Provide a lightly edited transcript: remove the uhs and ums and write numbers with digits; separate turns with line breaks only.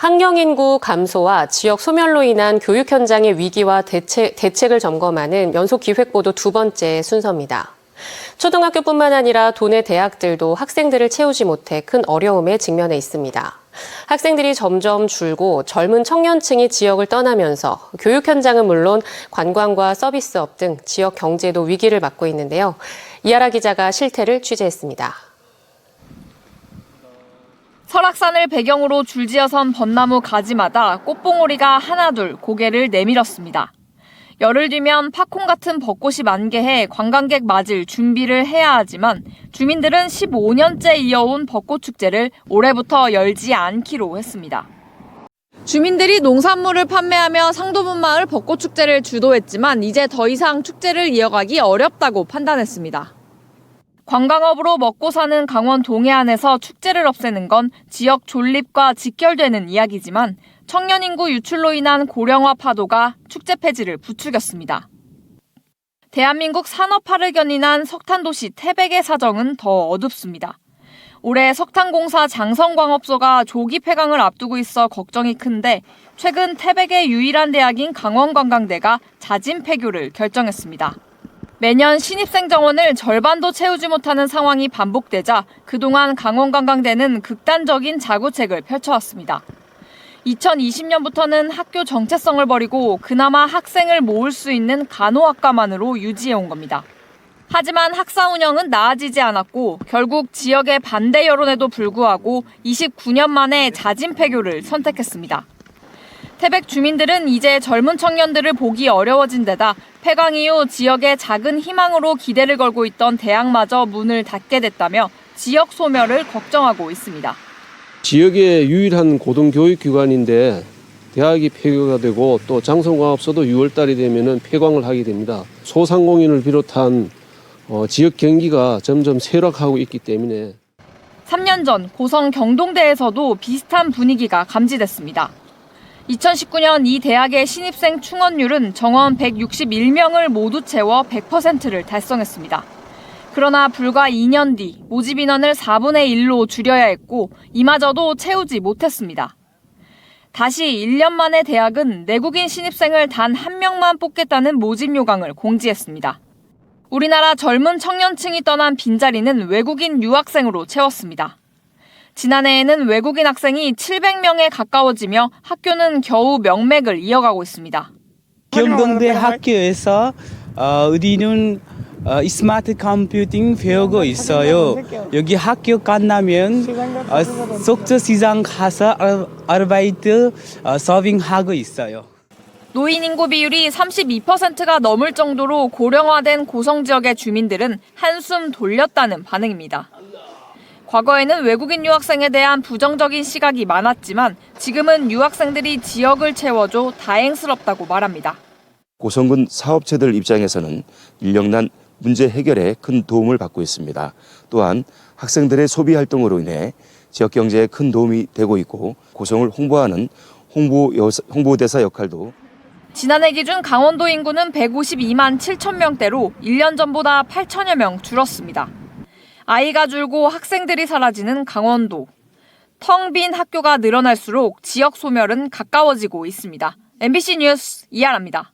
학령 인구 감소와 지역 소멸로 인한 교육 현장의 위기와 대책을 점검하는 연속 기획보도 두 번째 순서입니다. 초등학교뿐만 아니라 도내 대학들도 학생들을 채우지 못해 큰 어려움에 직면해 있습니다. 학생들이 점점 줄고 젊은 청년층이 지역을 떠나면서 교육 현장은 물론 관광과 서비스업 등 지역 경제도 위기를 맞고 있는데요. 이하라 기자가 실태를 취재했습니다.
설악산을 배경으로 줄지어선 벚나무 가지마다 꽃봉오리가 하나둘 고개를 내밀었습니다. 열흘 뒤면 팝콘 같은 벚꽃이 만개해 관광객 맞을 준비를 해야 하지만 주민들은 15년째 이어온 벚꽃 축제를 올해부터 열지 않기로 했습니다. 주민들이 농산물을 판매하며 상도분 마을 벚꽃 축제를 주도했지만 이제 더 이상 축제를 이어가기 어렵다고 판단했습니다. 관광업으로 먹고 사는 강원 동해안에서 축제를 없애는 건 지역 존립과 직결되는 이야기지만 청년 인구 유출로 인한 고령화 파도가 축제 폐지를 부추겼습니다. 대한민국 산업화를 견인한 석탄도시 태백의 사정은 더 어둡습니다. 올해 석탄공사 장성광업소가 조기 폐강을 앞두고 있어 걱정이 큰데 최근 태백의 유일한 대학인 강원관광대가 자진 폐교를 결정했습니다. 매년 신입생 정원을 절반도 채우지 못하는 상황이 반복되자 그동안 강원관광대는 극단적인 자구책을 펼쳐왔습니다. 2020년부터는 학교 정체성을 버리고 그나마 학생을 모을 수 있는 간호학과만으로 유지해온 겁니다. 하지만 학사 운영은 나아지지 않았고 결국 지역의 반대 여론에도 불구하고 29년 만에 자진 폐교를 선택했습니다. 태백 주민들은 이제 젊은 청년들을 보기 어려워진 데다 폐강 이후 지역의 작은 희망으로 기대를 걸고 있던 대학마저 문을 닫게 됐다며 지역 소멸을 걱정하고 있습니다.
지역의 유일한 고등교육기관인데 대학이 폐교가 되고 또 장성광업소도 6월 달이 되면 폐광을 하게 됩니다. 소상공인을 비롯한 지역 경기가 점점 쇠락하고 있기 때문에
3년 전 고성 경동대에서도 비슷한 분위기가 감지됐습니다. 2019년 이 대학의 신입생 충원율은 정원 161명을 모두 채워 100%를 달성했습니다. 그러나 불과 2년 뒤 모집 인원을 4분의 1로 줄여야 했고 이마저도 채우지 못했습니다. 다시 1년 만에 대학은 내국인 신입생을 단 1명만 뽑겠다는 모집 요강을 공지했습니다. 우리나라 젊은 청년층이 떠난 빈자리는 외국인 유학생으로 채웠습니다. 지난해에는 외국인 학생이 700명에 가까워지며 학교는 겨우 명맥을 이어가고 있습니다.
경동대 학교에서 우리는 스마트 컴퓨팅 배우고 있어요. 여기 학교 끝나면 속초 시장 가서 아르바이트 서빙하고 있어요.
노인 인구 비율이 32%가 넘을 정도로 고령화된 고성 지역의 주민들은 한숨 돌렸다는 반응입니다. 과거에는 외국인 유학생에 대한 부정적인 시각이 많았지만 지금은 유학생들이 지역을 채워줘 다행스럽다고 말합니다.
고성군 사업체들 입장에서는 인력난 문제 해결에 큰 도움을 받고 있습니다. 또한 학생들의 소비 활동으로 인해 지역 경제에 큰 도움이 되고 있고 고성을 홍보하는 홍보대사 역할도
지난해 기준 강원도 인구는 152만 7천 명대로 1년 전보다 8천여 명 줄었습니다. 아이가 줄고 학생들이 사라지는 강원도. 텅 빈 학교가 늘어날수록 지역 소멸은 가까워지고 있습니다. MBC 뉴스 이하라입니다.